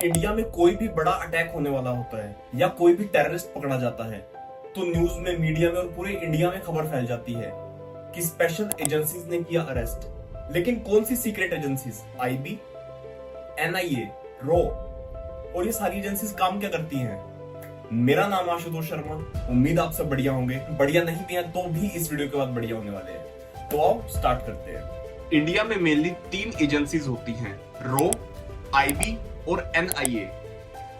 India में कोई भी बड़ा अटैक होने वाला होता है या कोई भी टेररिस्ट पकड़ा जाता है तो न्यूज में, मीडिया में और पूरे इंडिया में खबर फैल जाती है कि स्पेशल एजेंसीज ने किया अरेस्ट। लेकिन कौन सी सीक्रेट एजेंसीज? आईबी, एनआईए, रो और ये सारी एजेंसीज काम क्या करती हैं? मेरा नाम आशुतोष शर्मा। उम्मीद आप सब बढ़िया होंगे। बढ़िया नहीं भी हैं तो भी इस वीडियो के बाद बढ़िया होने वाले हैं। तो आओ स्टार्ट करते हैं। इंडिया में मेनली 3 एजेंसीज होती हैं, रो, आईबी और एनआईए।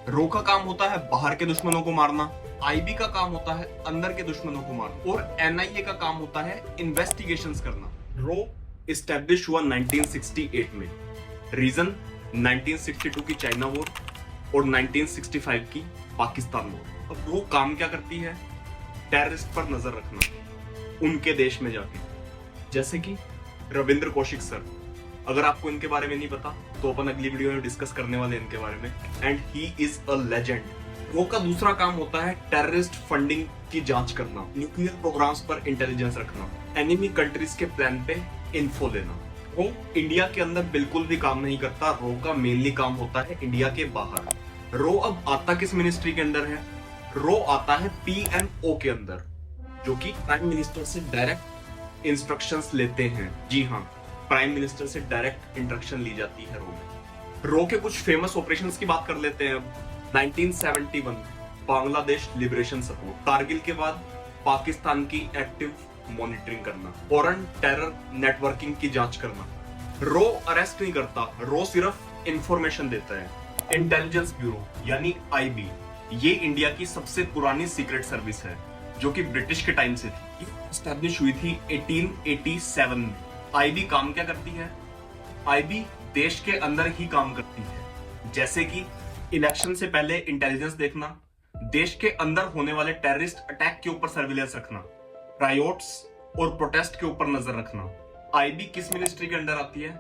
रो का काम होता है बाहर के दुश्मनों को मारना, आईबी का काम होता है अंदर के दुश्मनों को मारना और एनआईए का काम होता है इन्वेस्टिगेशंस करना। रो एस्टेब्लिश हुआ 1968 में। रीजन 1962 की चाइना वॉर और 1965 की पाकिस्तान वॉर। अब रो काम क्या करती है? टेररिस्ट पर नजर रखना उनके देश में जाके। जैसे कि रविंद्र कौशिक सर, अगर आपको इनके बारे में नहीं पता तो अपन अगली वीडियो में डिस्कस करने वाले हैं इनके बारे में, and he is a legend. रो का दूसरा काम होता है टेररिस्ट फंडिंग की जांच करना, न्यूक्लियर प्रोग्राम्स पर इंटेलिजेंस रखना, एनिमी कंट्रीज के प्लान पे इन्फो लेना। रो इंडिया के अंदर बिल्कुल भी काम नहीं करता। रो का मेनली काम होता है इंडिया के बाहर। रो अब आता किस मिनिस्ट्री के अंदर है? रो आता है पीएमओ के अंदर, जो कि प्राइम मिनिस्टर से डायरेक्ट इंस्ट्रक्शंस लेते हैं। जी हाँ, प्राइम मिनिस्टर से डायरेक्ट इंस्ट्रक्शन ली जाती है रो में। रो के कुछ फेमस ऑपरेशंस की बात कर लेते हैं अब। 1971 बांग्लादेश लिबरेशन सपोर्ट, कारगिल के बाद पाकिस्तान की एक्टिव मॉनिटरिंग करना, फॉरेन टेरर नेटवर्किंग की जांच करना। रो अरेस्ट नहीं करता, रो सिर्फ इंफॉर्मेशन देता है। इंटेलिजेंस ब्यूरो यानी आईबी, ये इंडिया की सबसे पुरानी सीक्रेट सर्विस है जो कि ब्रिटिश के टाइम से थी। ये एस्टैब्लिश हुई थी 1887 में। आईबी काम क्या करती है? आईबी देश के अंदर ही काम करती है, जैसे कि इलेक्शन से पहले इंटेलिजेंस देखना, देश के अंदर होने वाले टेररिस्ट अटैक के ऊपर सर्विलेंस रखना, रायोट्स और प्रोटेस्ट के ऊपर नजर रखना। आईबी किस मिनिस्ट्री के अंदर आती है?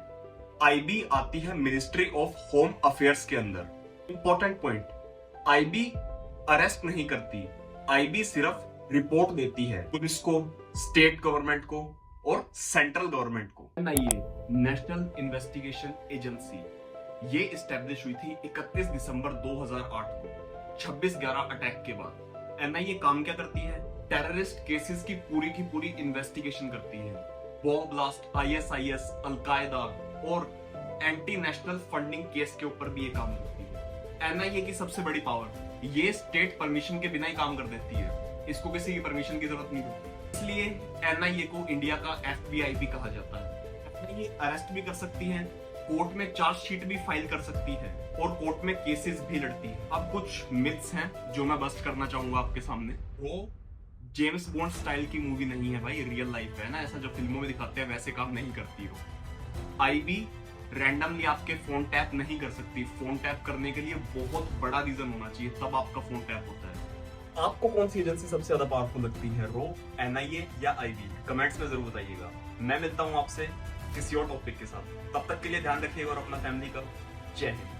आईबी आती है मिनिस्ट्री ऑफ होम अफेयर्स के अंदर। इंपॉर्टेंट पॉइंट, आईबी अरेस्ट नहीं करती, आईबी सिर्फ रिपोर्ट देती है पुलिस को, स्टेट गवर्नमेंट को और सेंट्रल गवर्नमेंट को। एनआईए नेशनल इन्वेस्टिगेशन एजेंसी, ये एस्टैब्लिश हुई थी 31 दिसंबर 2008 को 26/11 अटैक के बाद। एनआईए काम क्या करती है? टेररिस्ट केसेस की पूरी इन्वेस्टिगेशन करती है। बॉम्ब ब्लास्ट, आईएसआईएस, अलकायदा और एंटी नेशनल फंडिंग केस के ऊपर भी ये काम करती है। एनआईए की सबसे बड़ी पावर, ये स्टेट परमिशन के बिना ही काम कर देती है, इसको किसी की परमिशन की जरूरत नहीं पड़ती। इसलिए एनआईए को इंडिया का एफबीआई भी कहा जाता है। एनआईए अरेस्ट भी कर सकती है, कोर्ट में चार्जशीट भी फाइल कर सकती है और कोर्ट में केसेस भी लड़ती है। अब कुछ मिथ्स हैं जो मैं बस्ट करना चाहूंगा आपके सामने। वो जेम्स बॉन्ड स्टाइल की मूवी नहीं है भाई, रियल लाइफ है ना, ऐसा जो फिल्मों में दिखाते हैं वैसे काम नहीं करती हो। आईबी रैंडमली आपके फोन टैप नहीं कर सकती। फोन टैप करने के लिए बहुत बड़ा रीजन होना चाहिए, तब आपका फोन टैप होता है। आपको कौन सी एजेंसी सबसे ज्यादा पावरफुल लगती है, रो, एनआईए या आईबी? कमेंट्स में जरूर बताइएगा। मैं मिलता हूं आपसे किसी और टॉपिक के साथ। तब तक के लिए ध्यान रखिएगा और अपना फैमिली का। जय हिंद।